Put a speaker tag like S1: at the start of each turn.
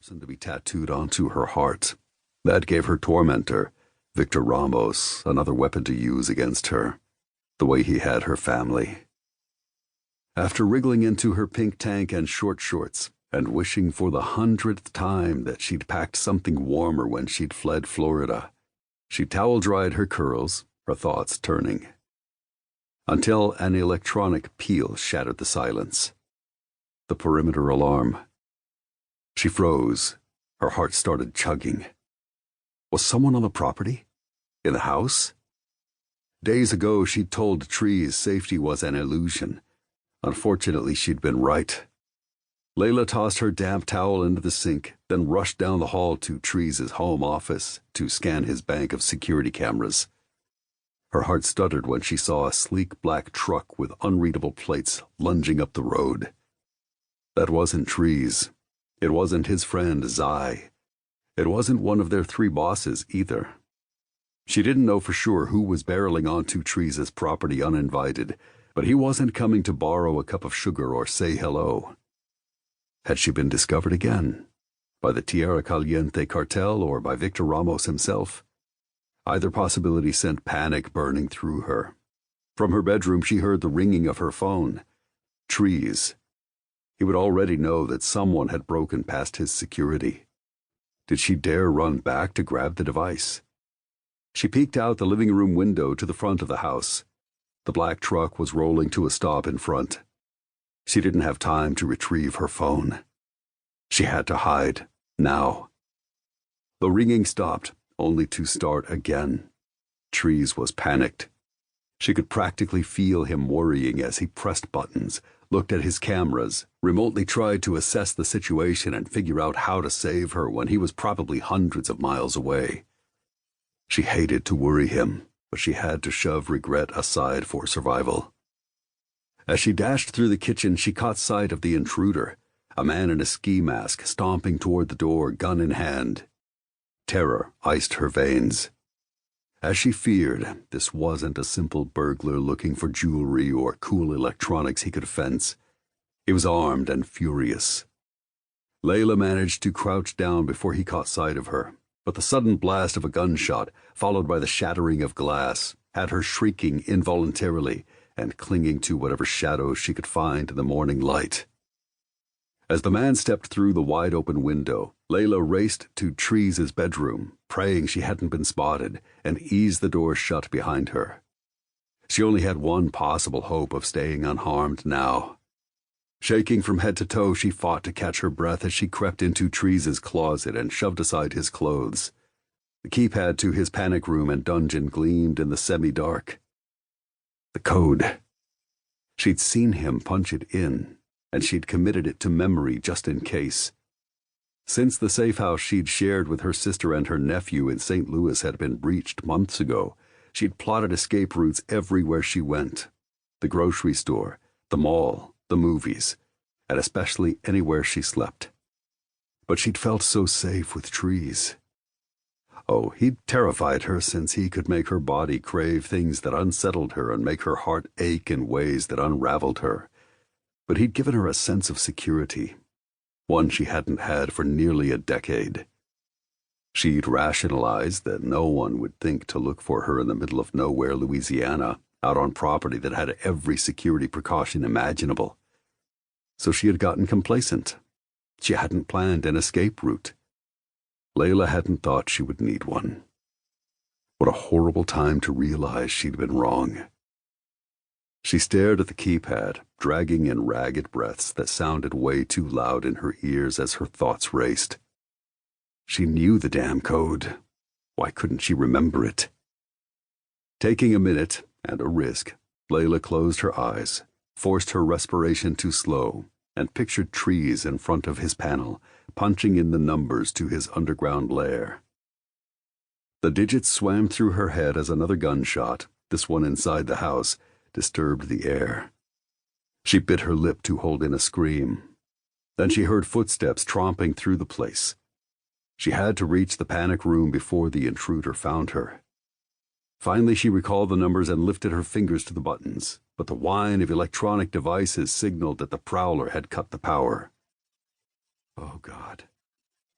S1: person to be tattooed onto her heart. That gave her tormentor, Victor Ramos, another weapon to use against her, the way he had her family. After wriggling into her pink tank and short shorts, and wishing for the 100th time that she'd packed something warmer when she'd fled Florida, she towel-dried her curls, her thoughts turning, until an electronic peal shattered the silence. The perimeter alarm. She froze. Her heart started chugging. Was someone on the property? In the house? Days ago, she'd told Trees safety was an illusion. Unfortunately, she'd been right. Layla tossed her damp towel into the sink, then rushed down the hall to Trees' home office to scan his bank of security cameras. Her heart stuttered when she saw a sleek black truck with unreadable plates lunging up the road. That wasn't Trees. It wasn't his friend, Zai. It wasn't one of their 3 bosses, either. She didn't know for sure who was barreling onto Trees' property uninvited, but he wasn't coming to borrow a cup of sugar or say hello. Had she been discovered again? By the Tierra Caliente cartel or by Victor Ramos himself? Either possibility sent panic burning through her. From her bedroom, she heard the ringing of her phone. Trees. He would already know that someone had broken past his security. Did she dare run back to grab the device? She peeked out the living room window to the front of the house. The black truck was rolling to a stop in front. She didn't have time to retrieve her phone. She had to hide, now. The ringing stopped, only to start again. Trees was panicked. She could practically feel him worrying as he pressed buttons, looked at his cameras, remotely tried to assess the situation and figure out how to save her when he was probably hundreds of miles away. She hated to worry him, but she had to shove regret aside for survival. As she dashed through the kitchen, she caught sight of the intruder, a man in a ski mask stomping toward the door, gun in hand. Terror iced her veins. As she feared, this wasn't a simple burglar looking for jewelry or cool electronics he could fence. He was armed and furious. Layla managed to crouch down before he caught sight of her, but the sudden blast of a gunshot, followed by the shattering of glass, had her shrieking involuntarily and clinging to whatever shadows she could find in the morning light. As the man stepped through the wide-open window, Layla raced to Trees' bedroom, praying she hadn't been spotted, and eased the door shut behind her. She only had one possible hope of staying unharmed now. Shaking from head to toe, she fought to catch her breath as she crept into Trees' closet and shoved aside his clothes. The keypad to his panic room and dungeon gleamed in the semi-dark. The code. She'd seen him punch it in, and she'd committed it to memory just in case. Since the safe house she'd shared with her sister and her nephew in St. Louis had been breached months ago, she'd plotted escape routes everywhere she went. The grocery store, the mall, the movies, and especially anywhere she slept. But she'd felt so safe with Trees. Oh, he'd terrified her since he could make her body crave things that unsettled her and make her heart ache in ways that unraveled her. But he'd given her a sense of security, one she hadn't had for nearly a decade. She'd rationalized that no one would think to look for her in the middle of nowhere, Louisiana, out on property that had every security precaution imaginable. So she had gotten complacent. She hadn't planned an escape route. Layla hadn't thought she would need one. What a horrible time to realize she'd been wrong. She stared at the keypad, dragging in ragged breaths that sounded way too loud in her ears as her thoughts raced. She knew the damn code. Why couldn't she remember it? Taking a minute and a risk, Layla closed her eyes, forced her respiration to slow, and pictured Trees in front of his panel, punching in the numbers to his underground lair. The digits swam through her head as another gunshot, this one inside the house, disturbed the air. She bit her lip to hold in a scream. Then she heard footsteps tromping through the place. She had to reach the panic room before the intruder found her. Finally, she recalled the numbers and lifted her fingers to the buttons, but the whine of electronic devices signaled that the prowler had cut the power. Oh, God.